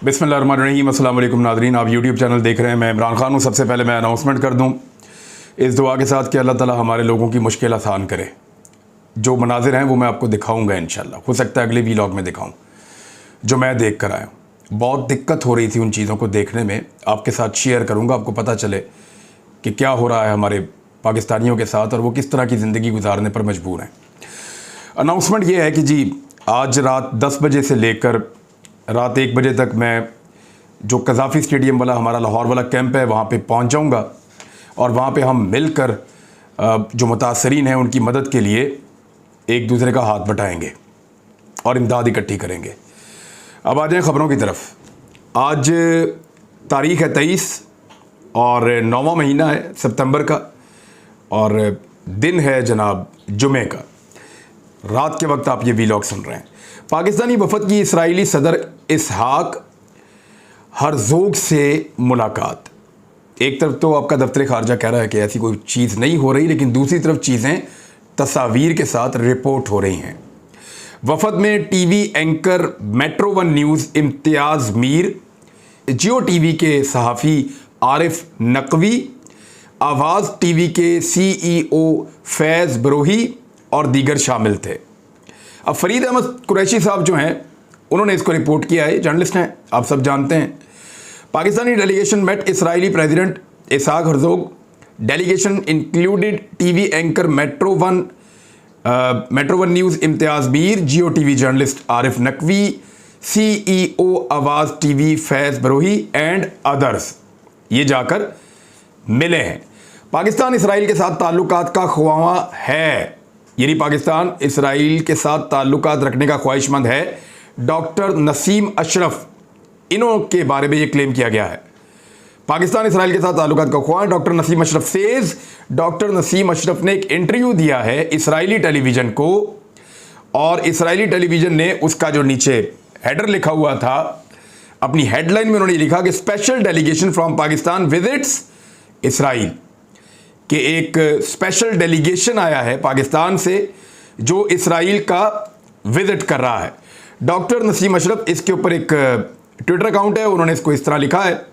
बिस्मिल्लाहिर्रहमानिर्रहीम। अस्सलाम वालेकुम नाज़रीन, आप यूट्यूब चैनल देख रहे हैं। मैं इमरान खान हूँ। सबसे पहले मैं अनाउंसमेंट कर दूँ इस दुआ के साथ कि अल्लाह ताला हमारे लोगों की मुश्किल आसान करे। जो मनाजिर हैं वो मैं आपको दिखाऊँगा इंशाल्लाह। हो सकता है अगले व्लॉग में दिखाऊँ जो मैं देख कर आया हूँ। बहुत दिक्कत हो रही थी उन चीज़ों को देखने में, आपके साथ शेयर करूँगा, आपको पता चले कि क्या हो रहा है हमारे पाकिस्तानियों के साथ और वो किस तरह की ज़िंदगी गुजारने पर मजबूर हैं। अनाउंसमेंट ये है कि जी आज रात 10 बजे से लेकर रात 1 बजे तक मैं जो कज़ाफ़ी स्टेडियम वाला हमारा लाहौर वाला कैंप है वहाँ पे पहुँच जाऊँगा और वहाँ पे हम मिलकर जो मुतासरीन हैं उनकी मदद के लिए एक दूसरे का हाथ बटाएंगे और इमदाद इकट्ठी करेंगे। अब आ जाएँ ख़बरों की तरफ। आज तारीख़ है 23 और 9वां महीना है सितंबर का और दिन है जनाब जुमे का। रात के वक्त आप ये व्लॉग सुन रहे हैं। पाकिस्तानी वफ़द की इसराइली सदर इसहाक हरज़ोग से मुलाकात। एक तरफ तो आपका दफ्तर ख़ारजा कह रहा है कि ऐसी कोई चीज़ नहीं हो रही, लेकिन दूसरी तरफ चीज़ें तस्वीर के साथ रिपोर्ट हो रही हैं। वफ़द में TV anchor Metro One News Imtiaz Mir, Geo TV के सहाफ़ी आरिफ नकवी, आवाज़ टीवी के CEO फैज़ बरोही और दीगर शामिल थे। अब फरीद अहमद कुरैशी साहब जो हैं उन्होंने इसको रिपोर्ट किया है, जर्नलिस्ट हैं, आप सब जानते हैं। Pakistani delegation met Israeli president Isaac Herzog. Delegation included TV anchor Metro One News Imtiaz Mir, Geo TV journalist Arif Naqvi, CEO Awaz TV Faiz Barohi and others. ये जाकर मिले हैं। पाकिस्तान इसराइल के साथ ताल्लुकात का ख्वाह है, यानी पाकिस्तान इसराइल के साथ ताल्लुकात रखने का ख्वाहिशमंद है। डॉक्टर नसीम अशरफ, इन्हों के बारे में ये क्लेम किया गया है। पाकिस्तान इसराइल के साथ ताल्लुकात का ख्वाह doctor Naseem Ashraf says. Doctor Naseem Ashraf ने एक इंटरव्यू दिया है इसराइली टेलीविज़न को और इसराइली टेलीविज़न ने उसका जो नीचे हेडर लिखा हुआ था, अपनी हेडलाइन में उन्होंने लिखा कि special delegation from Pakistan visits Israel, कि एक स्पेशल डेलीगेशन आया है पाकिस्तान से जो इसराइल का विजिट कर रहा है। डॉक्टर नसीम अशरफ, इसके ऊपर एक ट्विटर अकाउंट है, उन्होंने इसको इस तरह लिखा है,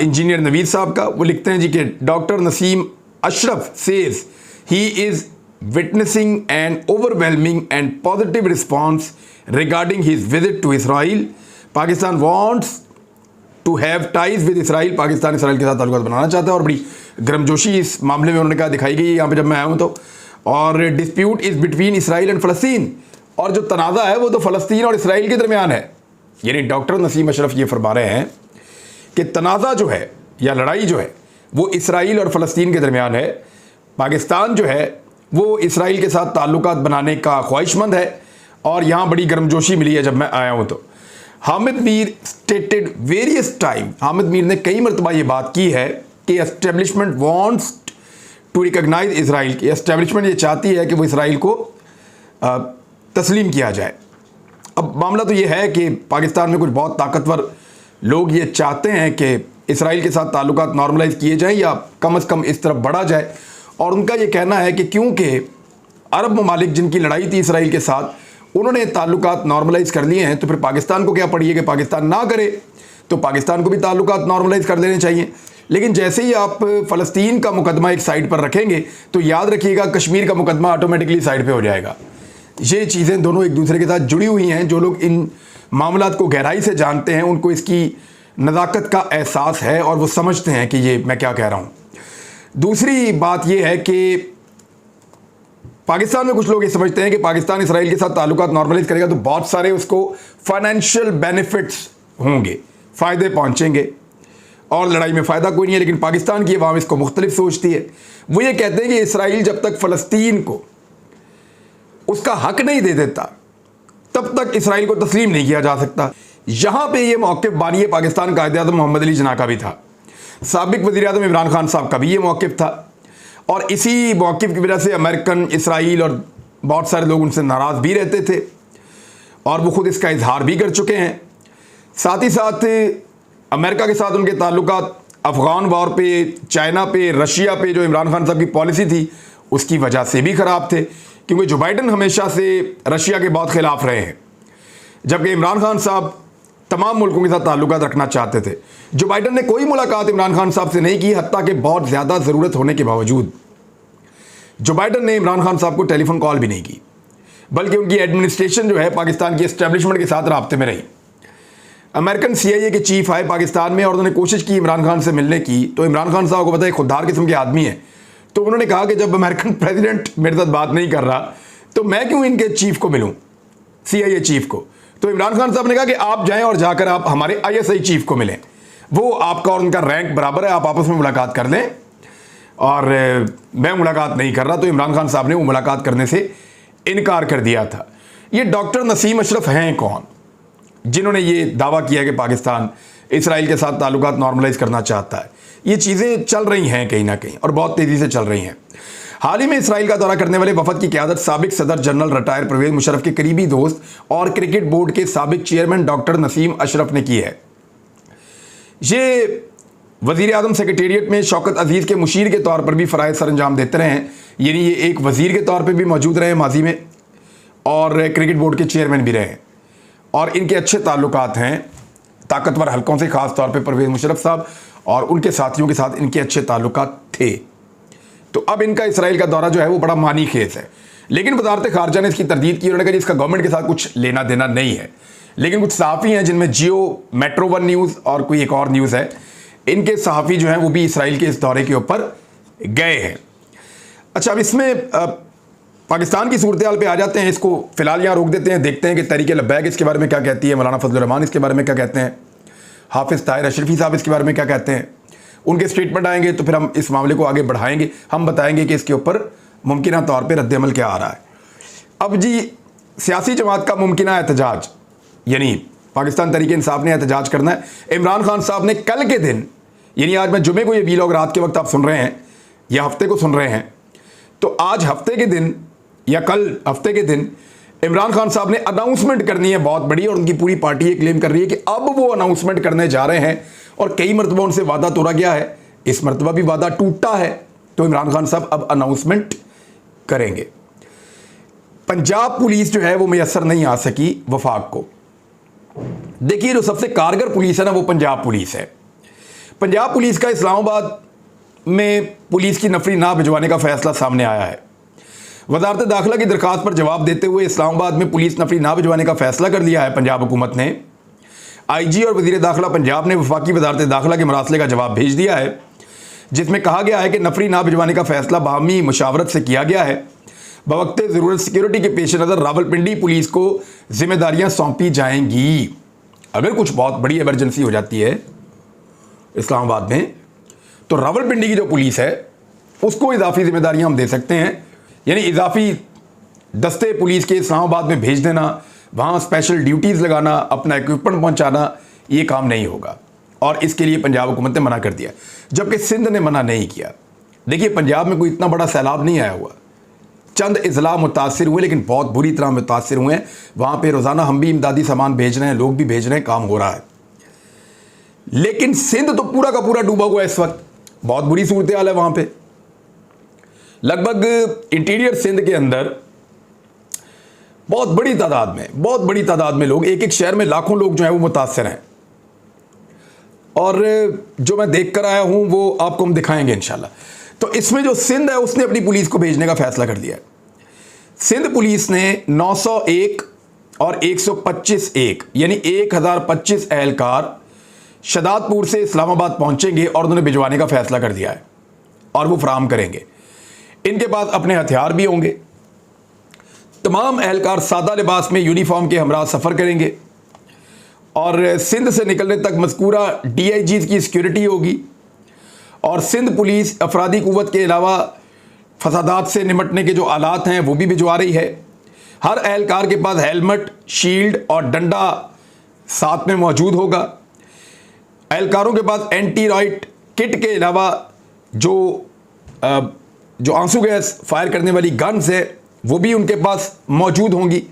इंजीनियर नवीद साहब का। वो लिखते हैं जी कि doctor Naseem Ashraf says he is witnessing an overwhelming and positive response regarding his visit to Israel. Pakistan wants to have ties with Israel. Pakistan Israel के साथ ताल्लुकात बनाना चाहता है और बड़ी गर्मजोशी इस मामले में उन्होंने कहा दिखाई गई यहाँ पे जब मैं आया हूँ तो। और dispute is between Israel and फ़लस्तीन, और जो तनाज़ा है वो तो फ़लस्तीन और इसराइल के दरमियान है। यानी डॉक्टर नसीम अशरफ ये फरमा रहे हैं कि तनाज़ा जो है या लड़ाई जो है वो इसराइल और फ़लस्तीन के दरमियान है। पाकिस्तान जो है वो इसराइल के साथ ताल्लुकात बनाने का ख्वाहिशमंद है और यहाँ बड़ी गर्मजोशी मिली है जब मैं आया हूँ तो। Hamid Mir stated various time, Hamid Mir ने कई मरतबा ये बात की है कि establishment wants to recognise Israel, की एस्टेब्लिशमेंट ये चाहती है कि वो इसराइल को तस्लीम किया जाए। अब मामला तो ये है कि पाकिस्तान में कुछ बहुत ताकतवर लोग ये चाहते हैं कि इसराइल के साथ ताल्लुकात नॉर्मलाइज किए जाएं या कम से कम इस तरफ बढ़ा जाए, और उनका ये कहना है कि क्योंकि अरब ममालिक जिनकी लड़ाई थी इसराइल के साथ उन्होंने ताल्लुकात नॉर्मलाइज कर लिए हैं, तो फिर पाकिस्तान को क्या पड़ी है कि पाकिस्तान ना करे, तो पाकिस्तान को भी ताल्लुकात नॉर्मलाइज कर देने चाहिए। लेकिन जैसे ही आप फ़लस्तीन का मुकदमा एक साइड पर रखेंगे तो याद रखिएगा कश्मीर का मुकदमा ऑटोमेटिकली साइड पे हो जाएगा। ये चीज़ें दोनों एक दूसरे के साथ जुड़ी हुई हैं। जो लोग इन मामलात को गहराई से जानते हैं उनको इसकी नज़ाकत का एहसास है और वो समझते हैं कि ये मैं क्या कह रहा हूँ। दूसरी बात ये है कि पाकिस्तान में कुछ लोग ये समझते हैं कि पाकिस्तान इसराइल के साथ ताल्लुकात नॉर्मलाइज करेगा तो बहुत सारे उसको फाइनेंशियल बेनिफिट्स होंगे, फ़ायदे पहुँचेंगे और लड़ाई में फ़ायदा कोई नहीं है। लेकिन पाकिस्तान की अवाम इसको मुख्तलिफ सोचती है। वो ये कहते हैं कि इसराइल जब तक फ़लस्तीन को उसका हक नहीं दे देता तब तक इसराइल को तस्लीम नहीं किया जा सकता। यहाँ पे ये मौक़िफ़ बानी पाकिस्तान कायद-ए-आज़म मोहम्मद अली जिन्ना का भी था, साबिक़ वज़ीर-ए-आज़म इमरान खान साहब का भी ये मौक़िफ़ था, और इसी मौक़िफ़ की वजह से अमेरिकन, इसराइल और बहुत सारे लोग उनसे नाराज़ भी रहते थे और वो ख़ुद इसका इजहार भी कर चुके हैं। साथ ही साथ अमेरिका के साथ उनके ताल्लुकात अफ़गान वॉर पे, चाइना पे, रशिया पे जो इमरान खान साहब की पॉलिसी थी उसकी वजह से भी ख़राब थे, क्योंकि जो बाइडन हमेशा से रशिया के बहुत ख़िलाफ़ रहे हैं, जबकि इमरान खान साहब तमाम मुल्कों के साथ ताल्लुकात रखना चाहते थे। जो बाइडन ने कोई मुलाकात इमरान खान साहब से नहीं की, हत्ता कि बहुत ज़्यादा ज़रूरत होने के बावजूद जो बाइडन ने इमरान खान साहब को टेलीफोन कॉल भी नहीं की, बल्कि उनकी एडमिनिस्ट्रेशन जो है पाकिस्तान की एस्टेब्लिशमेंट के साथ राब्ते में रही। अमेरिकन CIA के चीफ आए पाकिस्तान में और उन्होंने कोशिश की इमरान खान से मिलने की, तो इमरान खान साहब को पता है खुददार किस्म के आदमी है, तो उन्होंने कहा कि जब अमेरिकन प्रेसिडेंट मेरे साथ बात नहीं कर रहा तो मैं क्यों इनके चीफ को मिलूं, CIA चीफ को। तो इमरान खान साहब ने कहा कि आप जाएं और जाकर आप हमारे ISI चीफ को मिलें, वो आपका और उनका रैंक बराबर है, आप आपस में मुलाकात कर लें। और मैं मुलाकात नहीं कर रहा, तो इमरान खान साहब ने वो मुलाकात करने से इनकार कर दिया था। ये डॉक्टर नसीम अशरफ हैं कौन, जिन्होंने ये दावा किया कि पाकिस्तान इसराइल के साथ ताल्लुकात नॉर्मलाइज करना चाहता है। ये चीज़ें चल रही हैं कहीं ना कहीं और बहुत तेज़ी से चल रही हैं। हाल ही में इसराइल का दौरा करने वाले वफद की क़यादत साबिक सदर जनरल रिटायर परवेज़ मुशर्रफ के करीबी दोस्त और क्रिकेट बोर्ड के साबिक चेयरमैन डॉक्टर नसीम अशरफ ने की है। ये वज़ीर आज़म सेक्रेटेरिएट में शौकत अजीज़ के मुशीर के तौर पर भी फ़राइज़ सर अंजाम देते रहे हैं, यानी ये एक वज़ीर के तौर पर भी मौजूद रहे माजी में और क्रिकेट बोर्ड के चेयरमैन भी रहे और इनके अच्छे ताल्लुकात हैं ताकतवर हलकों से, ख़ास तौर पे परवेज़ मुशर्रफ साहब और उनके साथियों के साथ इनके अच्छे ताल्लुकात थे। तो अब इनका इसराइल का दौरा जो है वो बड़ा मानी खेज है, लेकिन वज़ारत ख़ारजा ने इसकी तरदीद की। उन्होंने कहा इसका गवर्नमेंट के साथ कुछ लेना देना नहीं है। लेकिन कुछ सहाफ़ी हैं जिनमें जियो, मेट्रो 1 न्यूज़ और कोई एक और न्यूज़ है, इनके सहाफ़ी जो हैं वो भी इसराइल के इस दौरे के ऊपर गए हैं। अच्छा, अब इसमें पाकिस्तान की सूरत हाल पे आ जाते हैं। इसको फ़िलहाल यहाँ रोक देते हैं, देखते हैं कि तहरीक लब्बैक इसके बारे में क्या कहती है, मौलाना फजल रहमान इसके बारे में क्या कहते हैं, हाफिज़ ताहिर अशरफी साहब इसके बारे में क्या कहते हैं। उनके स्टेटमेंट आएंगे तो फिर हम इस मामले को आगे बढ़ाएंगे, हम बताएंगे कि इसके ऊपर मुमकिन तौर पर रद्द-ए-अमल क्या आ रहा है। अब जी, सियासी जमात का मुमकिन एहतजाज, यानी पाकिस्तान तहरीक इंसाफ ने एहतजाज करना है। इमरान खान साहब ने कल के दिन, यानी आज मैं जुमे को ये वीलॉग रात के वक्त आप सुन रहे हैं या हफ्ते को सुन रहे हैं, तो आज हफ्ते के दिन या कल हफ्ते के दिन इमरान खान साहब ने अनाउंसमेंट करनी है बहुत बड़ी, और उनकी पूरी पार्टी ये क्लेम कर रही है कि अब वो अनाउंसमेंट करने जा रहे हैं। और कई मरतबा उनसे वादा तोड़ा गया है, इस मरतबा भी वादा टूटा है, तो इमरान खान साहब अब अनाउंसमेंट करेंगे। पंजाब पुलिस जो है वो मैसर नहीं आ सकी वफाक को। देखिए, जो सबसे कारगर पुलिस है ना वो पंजाब पुलिस है। पंजाब पुलिस का इस्लामाबाद में पुलिस की नफरी ना भिजवाने का फैसला सामने आया है। वजारत दाखिला की दरखास्त पर जवाब देते हुए इस्लामाबाद में पुलिस नफरी ना भिजवाने का फैसला कर लिया है पंजाब हुकूमत ने। IG और वज़ीर दाखिला पंजाब ने वफाकी वजारत दाखिला के मरासले का जवाब भेज दिया है, जिसमें कहा गया है कि नफरी ना भिजवाने का फैसला बाहमी मुशावरत से किया गया है। बवक्ते ज़रूरत सिक्योरिटी के पेश नज़र रावलपिंडी पुलिस को जिम्मेदारियाँ सौंपी जाएंगी। अगर कुछ बहुत बड़ी इमरजेंसी हो जाती है इस्लामाबाद में, तो रावलपिंडी की जो पुलिस है उसको इजाफी जिम्मेदारियां हम दे सकते हैं, यानी इजाफी दस्ते पुलिस के इस्लामाबाद में भेज देना, वहाँ स्पेशल ड्यूटीज़ लगाना, अपना इक्विपमेंट पहुँचाना, ये काम नहीं होगा। और इसके लिए पंजाब हुकूमत ने मना कर दिया, जबकि सिंध ने मना नहीं किया। देखिए, पंजाब में कोई इतना बड़ा सैलाब नहीं आया हुआ, चंद इजला मुतासिर हुए, लेकिन बहुत बुरी तरह मुतासिर हुए हैं। वहाँ पर रोज़ाना हम भी इमदादी सामान भेज रहे हैं, लोग भी भेज रहे हैं, काम हो रहा है। लेकिन सिंध तो पूरा का पूरा डूबा हुआ है इस वक्त, बहुत बुरी सूरत हाल है वहाँ पे। लगभग इंटीरियर सिंध के अंदर बहुत बड़ी तादाद में लोग, एक एक शहर में लाखों लोग जो है वो मुतासर हैं। और जो मैं देख कर आया हूँ वो आपको हम दिखाएंगे इंशाल्लाह। तो इसमें जो सिंध है उसने अपनी पुलिस को भेजने का फैसला कर दिया है। सिंध पुलिस ने 901 और 125 यानी 1025 एहलकार शदादपुर से इस्लामाबाद पहुंचेंगे और उन्होंने भिजवाने का फैसला कर दिया है, और वो फराहम करेंगे। इनके पास अपने हथियार भी होंगे। तमाम एहलकार सादा लिबास में यूनिफॉर्म के हमरा सफ़र करेंगे और सिंध से निकलने तक मज़कूरा DIGs की सिक्योरिटी होगी। और सिंध पुलिस अफरादी क़ुव्वत के अलावा फसादात से निमटने के जो आलात हैं वो भी भिजवा रही है। हर एहलकार के पास हेलमेट, शील्ड और डंडा साथ में मौजूद होगा। एहलकारों के पास एंटी राइट किट के अलावा जो आंसू गैस फायर करने वाली गन्स है वो भी उनके पास मौजूद होंगी।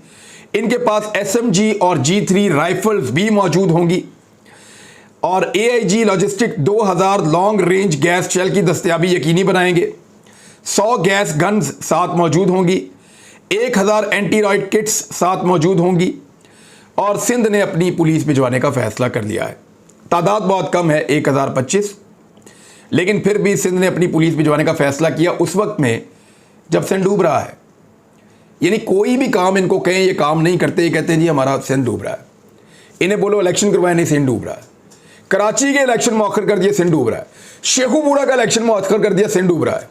इनके पास SMG और G3 राइफल्स भी मौजूद होंगी। और AIG logistic 2000 long range gas shell की दस्तयाबी यकीनी बनाएंगे। 100 गैस गन्स साथ मौजूद होंगी। 1000 एंटी राइट किट्स साथ मौजूद होंगी। और सिंध ने अपनी पुलिस भिजवाने का फैसला कर लिया है। तादाद बहुत कम है, 1025, लेकिन फिर भी सिंध ने अपनी पुलिस भिजवाने का फैसला किया उस वक्त में जब सिंध डूब रहा है। यानी कोई भी काम इनको कहें ये काम नहीं करते, ये कहते हैं जी हमारा सिंध डूब रहा है। इन्हें बोलो इलेक्शन करवाए, नहीं सिंध डूब रहा है। कराची के इलेक्शन मौखर कर दिया, सिंध डूब रहा है। शेखुपुरा का इलेक्शन मौखर कर दिया, सिंध डूब रहा है।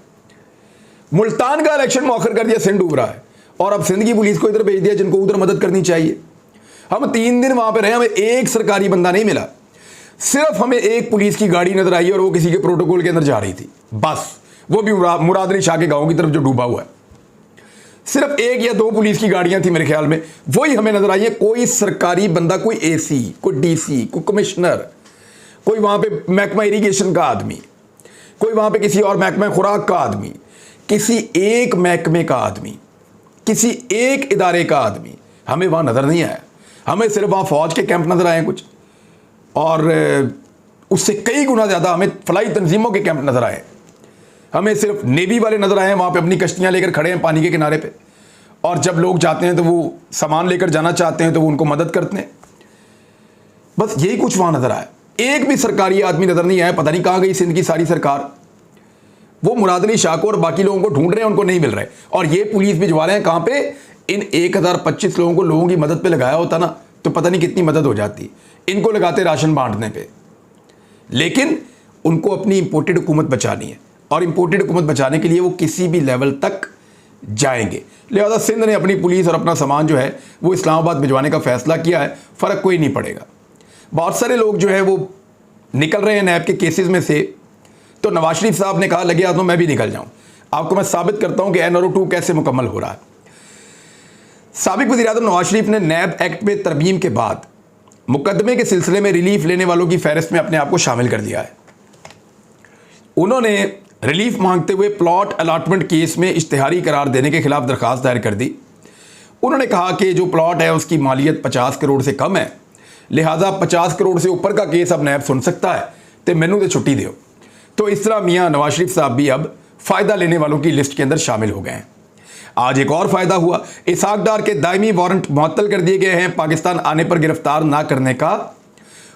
मुल्तान का इलेक्शन मौखर कर दिया, सिंध डूब रहा है। और अब सिंध की पुलिस को इधर भेज दिया जिनको उधर मदद करनी चाहिए। हम 3 दिन वहां पर रहे, हमें एक सरकारी बंदा नहीं मिला। सिर्फ हमें एक पुलिस की गाड़ी नजर आई और वो किसी के प्रोटोकॉल के अंदर जा रही थी, बस। वो भी मुराद अली शाह के गांव की तरफ जो डूबा हुआ है। सिर्फ 1 या 2 पुलिस की गाड़ियां थी मेरे ख्याल में, वही हमें नजर आई है। कोई सरकारी बंदा, कोई एसी, कोई डीसी, कोई कमिश्नर, कोई वहां पे महकमा इरिगेशन का आदमी, कोई वहां पे किसी और महकमा खुराक का आदमी, किसी एक महकमे का आदमी, किसी एक इदारे का आदमी हमें वहां नजर नहीं आया। हमें सिर्फ वहां फौज के कैंप नजर आए कुछ, और उससे कई गुना ज्यादा हमें फलाई तंजीमों के कैंप नजर आए। हमें सिर्फ नेवी वाले नजर आए हैं, वहां पे अपनी कश्तियां लेकर खड़े हैं पानी के किनारे पे, और जब लोग जाते हैं तो वो सामान लेकर जाना चाहते हैं तो वो उनको मदद करते हैं। बस यही कुछ वहां नजर आया। एक भी सरकारी आदमी नजर नहीं आया। पता नहीं कहां गई सिंध की सारी सरकार। वो मुराद अली शाह को और बाकी लोगों को ढूंढ रहे हैं, उनको नहीं मिल रहे। और ये पुलिस भिजवा रहे हैं कहां पे? इन 1025 लोगों को लोगों की मदद पे लगाया होता ना तो पता नहीं कितनी मदद हो जाती। इनको लगाते राशन बांटने पे, लेकिन उनको अपनी इंपोर्टेड हुकूमत बचानी है, और इंपोर्टेड हुकूमत बचाने के लिए वो किसी भी लेवल तक जाएंगे। लिहाजा सिंध ने अपनी पुलिस और अपना सामान जो है वो इस्लामाबाद भिजवाने का फैसला किया है। फर्क कोई नहीं पड़ेगा। बहुत सारे लोग जो है वो निकल रहे हैं नैब के केसेस में से, तो नवाज शरीफ साहब ने कहा लगे हाथों मैं भी निकल जाऊं। आपको मैं साबित करता हूं कि NRO2 कैसे मुकम्मल हो रहा है। साबिक वज़ीर-ए-आज़म नवाज शरीफ ने नैब एक्ट में तरमीम के बाद मुकदमे के सिलसिले में रिलीफ लेने वालों की फहरिस्त में अपने आप को शामिल कर दिया है। उन्होंने रिलीफ मांगते हुए प्लॉट अलॉटमेंट केस में इश्तिहारी करार देने के खिलाफ दरखास्त दायर कर दी। उन्होंने कहा कि जो प्लॉट है उसकी मालियत 50 करोड़ से कम है, लिहाजा 50 करोड़ से ऊपर का केस अब नैब सुन सकता है, तो मैनू तो छुट्टी दो। तो इस तरह मियाँ नवाज शरीफ साहब भी अब फ़ायदा लेने वालों की लिस्ट के अंदर शामिल हो गए हैं। आज एक और फ़ायदा हुआ। इसहाक डार के दायमी वारंट मुअत्तल कर दिए गए हैं। पाकिस्तान आने पर गिरफ्तार ना करने का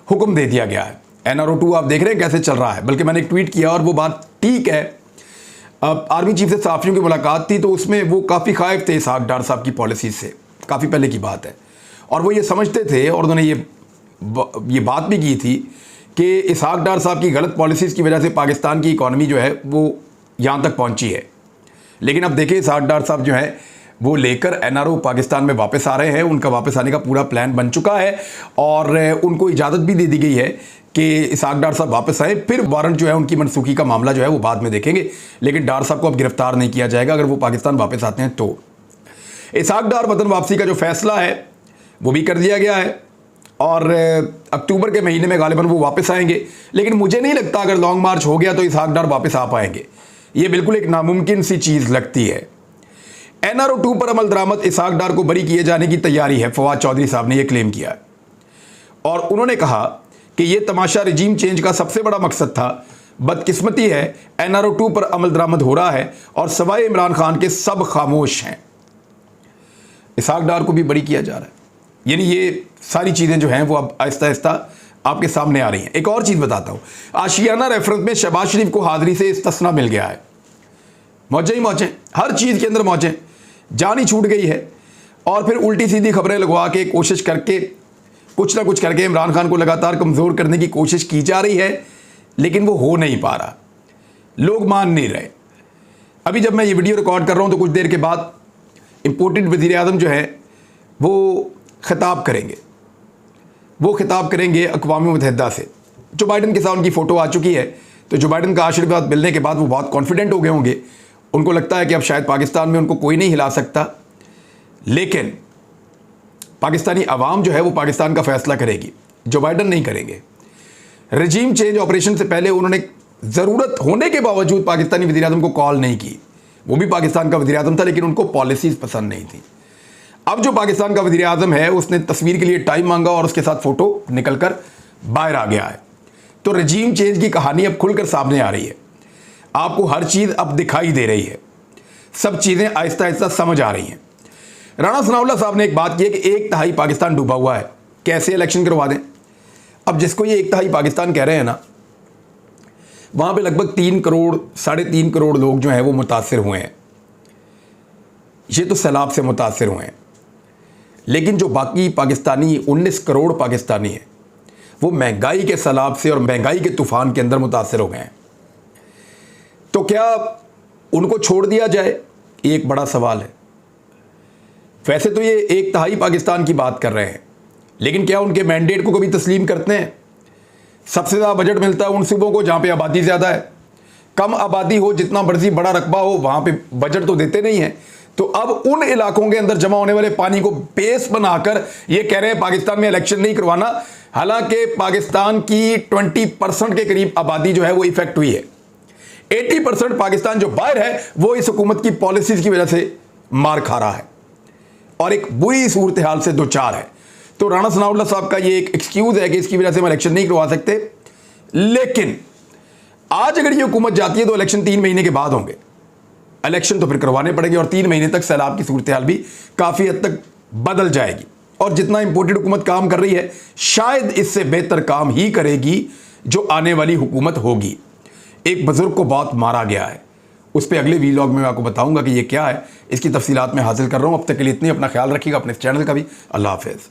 हुक्म दे दिया गया है। NRO2 आप देख रहे हैं कैसे चल रहा है। बल्कि मैंने एक ट्वीट किया और वो बात ठीक है। अब आर्मी चीफ से सहाफ़ियों की मुलाकात थी तो उसमें वो काफ़ी खाइफ थे इसहाक डार साहब की पॉलिसी से, काफ़ी पहले की बात है। और वो ये समझते थे और उन्होंने ये बात भी की थी कि इसहाक डार साहब की गलत पॉलिसीज़ की वजह से पाकिस्तान की इकॉनमी जो है वो यहाँ तक पहुँची है। लेकिन अब देखिए इसहाक डार साहब जो है वो लेकर NRO पाकिस्तान में वापस आ रहे हैं। उनका वापस आने का पूरा प्लान बन चुका है और उनको इजाज़त भी दे दी गई है कि इसहाक डार साहब वापस आए। फिर वारंट जो है उनकी मनसूखी का मामला जो है वो बाद में देखेंगे, लेकिन डार साहब को अब गिरफ्तार नहीं किया जाएगा अगर वो पाकिस्तान वापस आते हैं तो। इसहाक डार वतन वापसी का जो फैसला है वो भी कर दिया गया है और अक्टूबर के महीने में गालिबन वो वापस आएंगे। लेकिन मुझे नहीं लगता अगर लॉन्ग मार्च हो गया तो इसहाक डार वापस आ पाएंगे। ये बिल्कुल एक नामुमकिन सी चीज़ लगती है। NRO2 पर अमल दरामद इसहाक डार को बरी किए जाने की तैयारी है, फवाद चौधरी साहब ने यह क्लेम किया है। और उन्होंने कहा कि यह तमाशा रजीम चेंज का सबसे बड़ा मकसद था। बदकिस्मती है NRO2 पर अमल दरामद हो रहा है और सवाए इमरान खान के सब खामोश हैं। इसहाक डार को भी बरी किया जा रहा है। यानी ये सारी चीज़ें जो हैं वो अब आहिस्ता आहिस्ता आपके सामने आ रही हैं। एक और चीज़ बताता हूँ, आशियाना रेफरेंस में शहबाज शरीफ को हाज़िरी से इस्तिस्ना मिल गया है। मौजें ही मौजें, हर चीज़ के अंदर मौजें, जान ही छूट गई है। और फिर उल्टी सीधी खबरें लगवा के कोशिश करके कुछ ना कुछ करके इमरान खान को लगातार कमज़ोर करने की कोशिश की जा रही है, लेकिन वो हो नहीं पा रहा, लोग मान नहीं रहे। अभी जब मैं ये वीडियो रिकॉर्ड कर रहा हूँ तो कुछ देर के बाद इम्पोर्टेड वज़ीर-ए-आज़म जो है वो खिताब करेंगे। वो खिताब करेंगे अक़वाम मुत्तहिदा से। जो बाइडन के साथ उनकी फ़ोटो आ चुकी है, तो जो बाइडन का आशीर्वाद मिलने के बाद वो बहुत कॉन्फिडेंट हो गए होंगे। उनको लगता है कि अब शायद पाकिस्तान में उनको कोई नहीं हिला सकता, लेकिन पाकिस्तानी अवाम जो है वो पाकिस्तान का फ़ैसला करेगी, जो बाइडन नहीं करेंगे। रजीम चेंज ऑपरेशन से पहले उन्होंने ज़रूरत होने के बावजूद पाकिस्तानी वज़ीर-ए-आज़म को कॉल नहीं की। वो भी पाकिस्तान का वज़ीर-ए-आज़म था, लेकिन उनको पॉलिसीज़ पसंद नहीं थी। अब जो पाकिस्तान का वज़ीर-ए-आज़म है उसने तस्वीर के लिए टाइम मांगा और उसके साथ फ़ोटो निकल कर बाहर आ गया है। तो रजीम चेंज की कहानी अब खुलकर सामने आ रही है। आपको हर चीज़ अब दिखाई दे रही है, सब चीज़ें आहिस्ता आहिस्ता समझ आ रही हैं। राणा सनाउल्लाह साहब ने एक बात की है कि 1/3 पाकिस्तान डूबा हुआ है। कैसे इलेक्शन करवा दें। अब जिसको ये एक तिहाई पाकिस्तान कह रहे हैं ना, वहाँ पे लगभग 3 करोड़ 3.5 करोड़ लोग जो हैं वो मुतासिर हुए हैं। ये तो सैलाब से मुतासिर हुए हैं, लेकिन जो बाकी पाकिस्तानी 19 करोड़ पाकिस्तानी हैं वो महंगाई के सैलाब से और महंगाई के तूफान के अंदर मुतासिर हो गए हैं। तो क्या उनको छोड़ दिया जाए, ये एक बड़ा सवाल है। वैसे तो ये एक तिहाई पाकिस्तान की बात कर रहे हैं, लेकिन क्या उनके मैंडेट को कभी तस्लीम करते हैं? सबसे ज़्यादा बजट मिलता है उन सूबों को जहाँ पे आबादी ज़्यादा है। कम आबादी हो, जितना मर्जी बड़ा रकबा हो, वहाँ पे बजट तो देते नहीं हैं। तो अब उन इलाकों के अंदर जमा होने वाले पानी को बेस बनाकर ये कह रहे हैं पाकिस्तान में इलेक्शन नहीं करवाना। हालांकि पाकिस्तान की 20% के करीब आबादी जो है वो इफेक्ट हुई है। 80% पाकिस्तान जो बाहर है वो इस हुकूमत की पॉलिसीज की वजह से मार खा रहा है और एक बुरी सूरत हाल से दो चार है। तो राणा सनाउल्लाह साहब का ये एक एक्सक्यूज है कि इसकी वजह से हम इलेक्शन नहीं करवा सकते। लेकिन आज अगर ये हुकूमत जाती है तो इलेक्शन 3 महीने के बाद होंगे। इलेक्शन तो फिर करवाने पड़ेंगे और 3 महीने तक सैलाब की सूरत हाल भी काफ़ी हद तक बदल जाएगी। और जितना इंपोर्टेड हुकूमत काम कर रही है, शायद इससे बेहतर काम ही करेगी जो आने वाली हुकूमत होगी। एक बुजुर्ग को बहुत मारा गया है, उस पर अगले वीलॉग में मैं आपको बताऊंगा कि ये क्या है। इसकी तफसीलात में हासिल कर रहा हूँ। अब तक के लिए इतनी, अपना ख्याल रखिएगा, अपने चैनल का भी। अल्लाह हाफिज़।